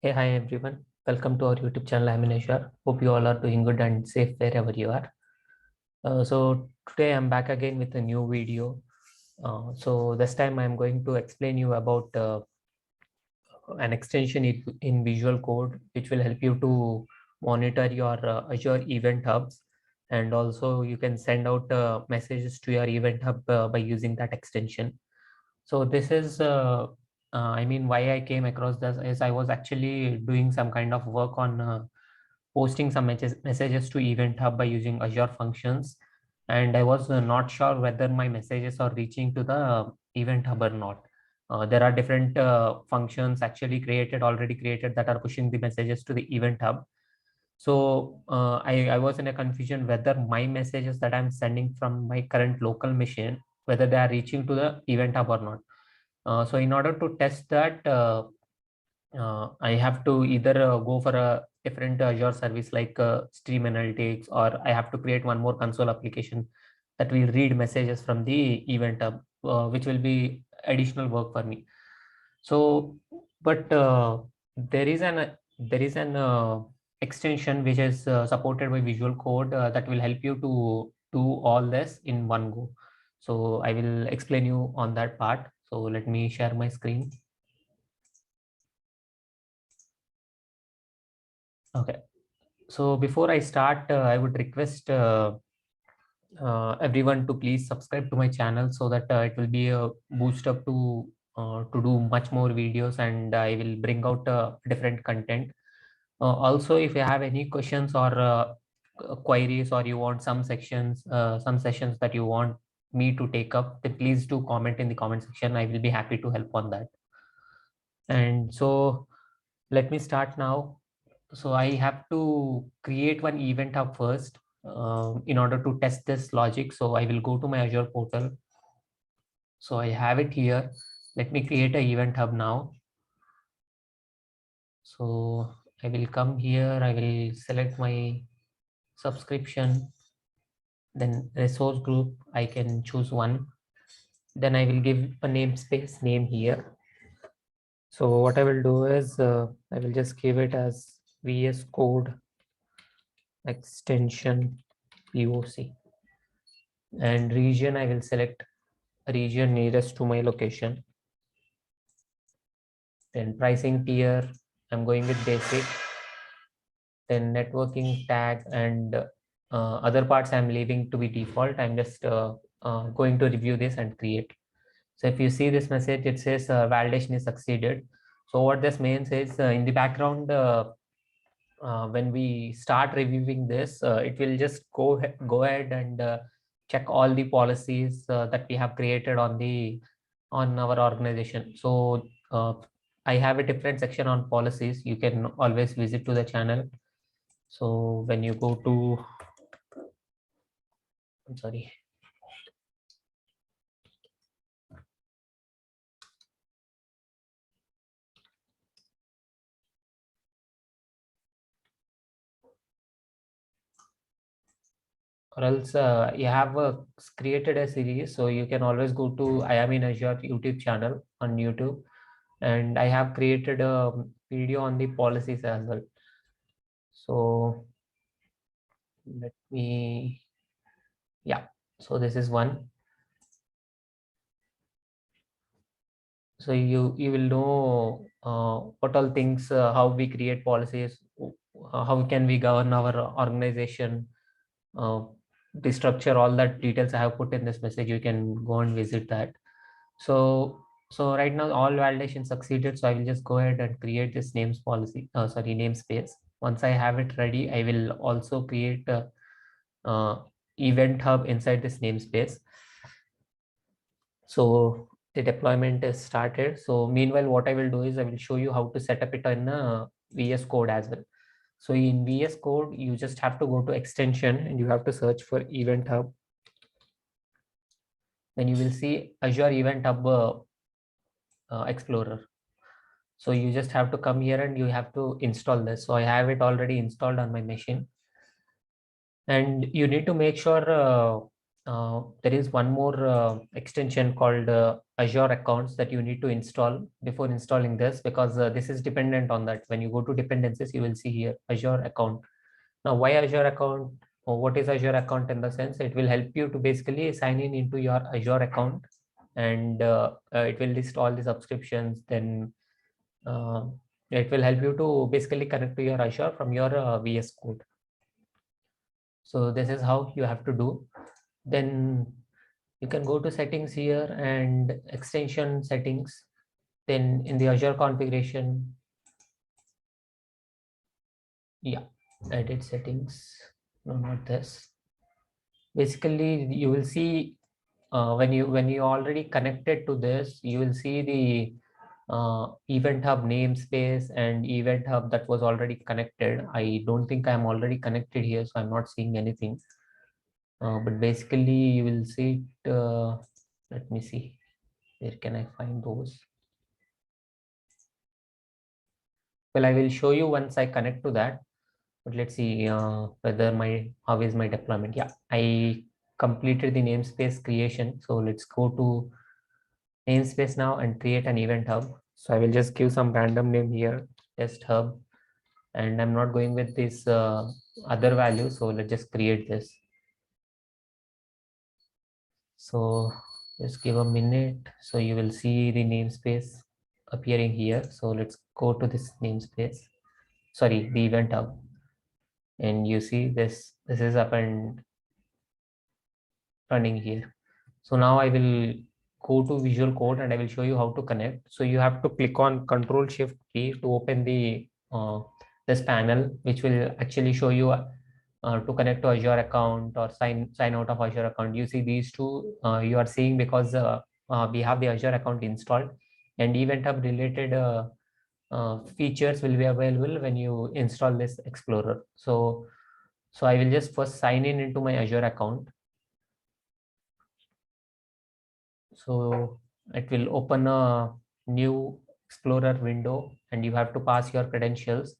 Hey, hi everyone. Welcome to our YouTube channel. I'm in Azure. Hope you all are doing good and safe wherever you are. So today I'm back again with a new video. So this time I'm going to explain you about an extension in Visual Code, which will help you to monitor your Azure Event Hubs. And also you can send out messages to your Event Hub by using that extension. So this is, I mean, why I came across this is I was actually doing some kind of work on posting some messages to Event Hub by using Azure Functions. And I was not sure whether my messages are reaching to the Event Hub or not. There are different functions actually already created that are pushing the messages to the Event Hub. So I was in a confusion whether my messages that I'm sending from my current local machine, whether they are reaching to the Event Hub or not. So in order to test that, I have to either go for a different Azure service like Stream Analytics, or I have to create one more console application that will read messages from the Event Hub, which will be additional work for me. So, but there is an extension which is supported by Visual Code that will help you to do all this in one go. So I will explain you on that part. So let me share my screen. Okay. So before I start, I would request everyone to please subscribe to my channel so that it will be a boost up to do much more videos, and I will bring out different content. Also, if you have any questions or queries, or you want some sessions that you want me to take up, then please do comment in the comment section. I will be happy to help on that. And so let me start now. So I have to create one event hub first in order to test this logic. So I will go to my Azure portal. So I have it here. Let me create an event hub now. So I will come here. I will select my subscription. Then resource group, I can choose one. Then I will give a namespace name here. So what I will do is I will just give it as VS Code extension POC, and region, I will select region nearest to my location. Then pricing tier, I'm going with basic. Then networking tag and other parts I'm leaving to be default. I'm just going to review this and create. So if you see this message, it says validation is succeeded. So what this means is in the background, when we start reviewing this, it will just go ahead and check all the policies that we have created on our organization. So I have a different section on policies. You can always visit to the channel. So when you go to, I'm sorry. Or else you have created a series, so you can always go to I am in Azure YouTube channel on YouTube, and I have created a video on the policies as well. So let me, yeah, so this is one. So you will know what all things, how we create policies, how can we govern our organization, uh, the structure, all that details I have put in this message. You can go and visit that. So right now all validation succeeded. So I will just go ahead and create this namespace. Once I have it ready, I will also create a event hub inside this namespace. So the deployment is started. So meanwhile, what I will do is I will show you how to set up it in VS Code as well. So in VS Code, you just have to go to extension and you have to search for Event Hub. Then you will see Azure Event Hub Explorer. So you just have to come here and you have to install this. So I have it already installed on my machine. And you need to make sure there is one more extension called Azure accounts that you need to install before installing this, because this is dependent on that. When you go to dependencies, you will see here Azure account. Now, why Azure account, or what is Azure account? In the sense, it will help you to basically sign in into your Azure account, and it will list all the subscriptions. Then it will help you to basically connect to your Azure from your VS Code. So this is how you have to do. Then you can go to settings here and extension settings. Then in the Azure configuration, yeah, edit settings. No, not this. Basically, you will see when you already connected to this, you will see the Event Hub namespace and Event Hub that was already connected. I don't think I'm already connected here, so I'm not seeing anything. But basically, you will see it. Let me see. Where can I find those? Well, I will show you once I connect to that. But let's see whether how is my deployment. Yeah, I completed the namespace creation. So let's go to namespace now and create an event hub. So I will just give some random name here, test hub, and I'm not going with this other value. So let's just create this. So just give a minute. So you will see the namespace appearing here. So let's go to this namespace. Sorry, the event hub. And you see this is up and running here. So now I will go to Visual Code and I will show you how to connect. So you have to click on Control Shift key to open the this panel, which will actually show you to connect to Azure account or sign out of Azure account. You see these two you are seeing because we have the Azure account installed, and Event Hub related features will be available when you install this Explorer. So I will just first sign in into my Azure account. So it will open a new Explorer window and you have to pass your credentials.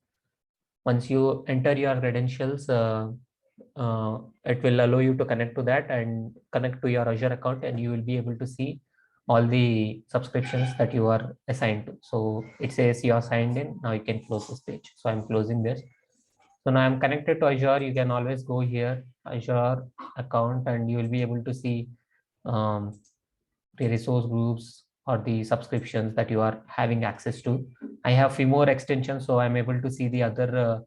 Once you enter your credentials, it will allow you to connect to that and connect to your Azure account, and you will be able to see all the subscriptions that you are assigned to. So it says you are signed in. Now you can close this page. So I'm closing this. So now I'm connected to Azure. You can always go here, Azure account, and you will be able to see um, the resource groups or the subscriptions that you are having access to. I have few more extensions, so I'm able to see the other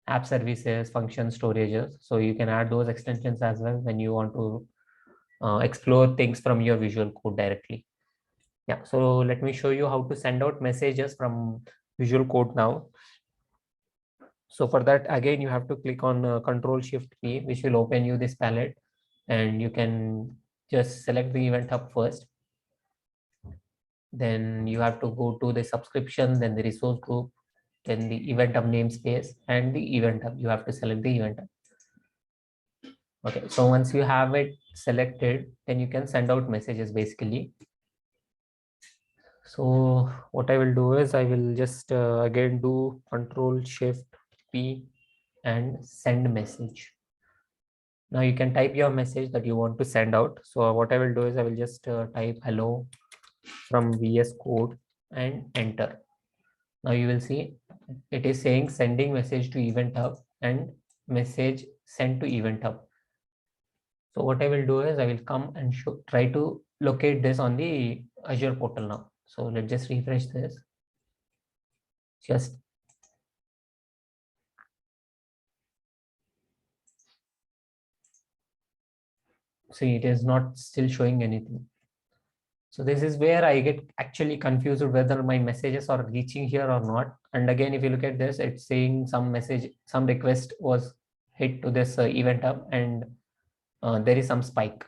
app services, function storages. So you can add those extensions as well when you want to explore things from your Visual Code directly. Yeah, so let me show you how to send out messages from Visual Code now. So for that, again, you have to click on Control Shift key, which will open you this palette, and you can just select the Event Hub first. Then you have to go to the subscription, then the resource group, then the event hub namespace, and the event hub. You have to select the event hub. Okay, so once you have it selected, then you can send out messages basically. So what I will do is I will just again do Control Shift P and send message. Now you can type your message that you want to send out. So what I will do is I will just type hello from VS Code and enter. Now you will see it is saying sending message to Event Hub and message sent to Event Hub. So what I will do is I will come and try to locate this on the Azure portal now. So let's just refresh this. Just see, it is not still showing anything. So this is where I get actually confused whether my messages are reaching here or not. And again, if you look at this, it's saying some message, some request was hit to this Event Hub, and there is some spike.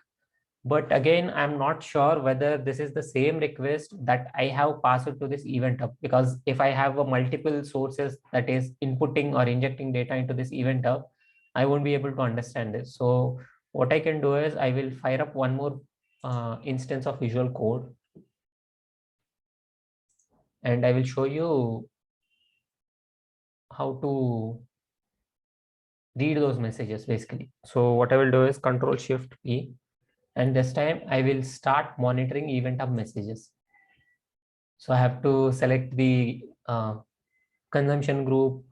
But again, I'm not sure whether this is the same request that I have passed to this Event Hub, because if I have a multiple sources that is inputting or injecting data into this Event Hub, I won't be able to understand this. So what I can do is I will fire up one more instance of Visual Code, and I will show you how to read those messages basically. So what I will do is Control Shift P, And this time I will start monitoring Event Hub messages. So I have to select the consumption group,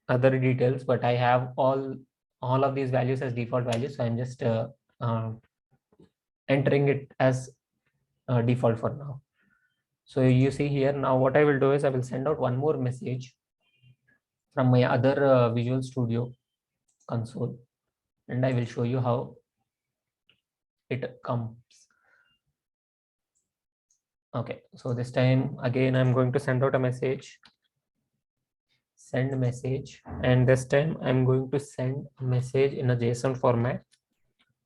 other details, but I have all of these values as default values. So I'm just uh, entering it as default for now. So you see here now what I will do is I will send out one more message from my other Visual Studio console, and I will show you how it comes. Okay, so this time again I'm going to send out a message, send message, and this time I'm going to send a message in a JSON format.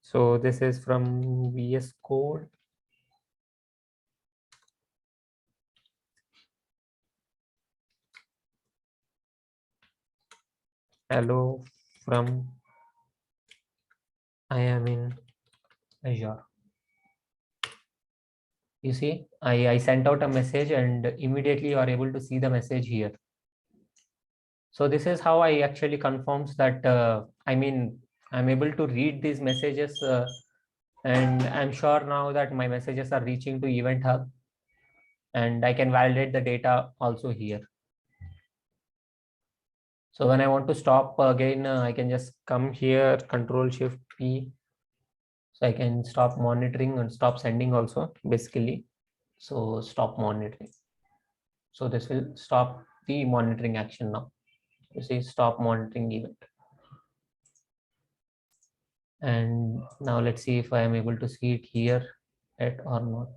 So this is from VS Code. Hello from I am in Azure. You see, I sent out a message and immediately you are able to see the message here. So this is how I actually confirms that, I'm able to read these messages and I'm sure now that my messages are reaching to Event Hub, and I can validate the data also here. So when I want to stop again, I can just come here, Control Shift P. So I can stop monitoring and stop sending also basically. So stop monitoring. So this will stop the monitoring action now. You see, stop monitoring event. And now let's see if I am able to see it here yet or not.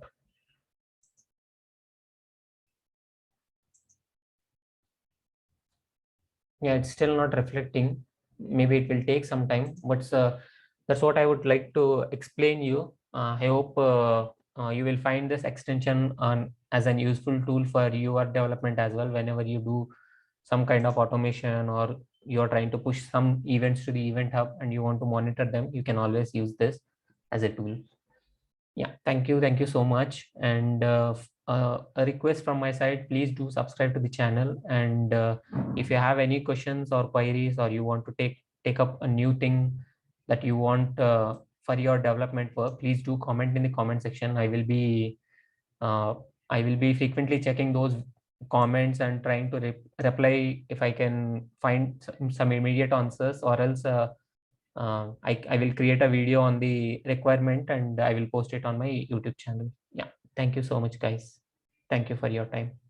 Yeah, it's still not reflecting. Maybe it will take some time, but that's what I would like to explain you. I hope you will find this extension on as an useful tool for your development as well. Whenever you do some kind of automation or you're trying to push some events to the Event Hub and you want to monitor them, you can always use this as a tool. Yeah, thank you so much. And a request from my side, please do subscribe to the channel. And if you have any questions or queries, or you want to take up a new thing that you want for your development work, please do comment in the comment section. Uh, I will be frequently checking those comments and trying to reply if I can find some immediate answers, or else I will create a video on the requirement and I will post it on my YouTube channel. Yeah. Thank you so much, guys. Thank you for your time.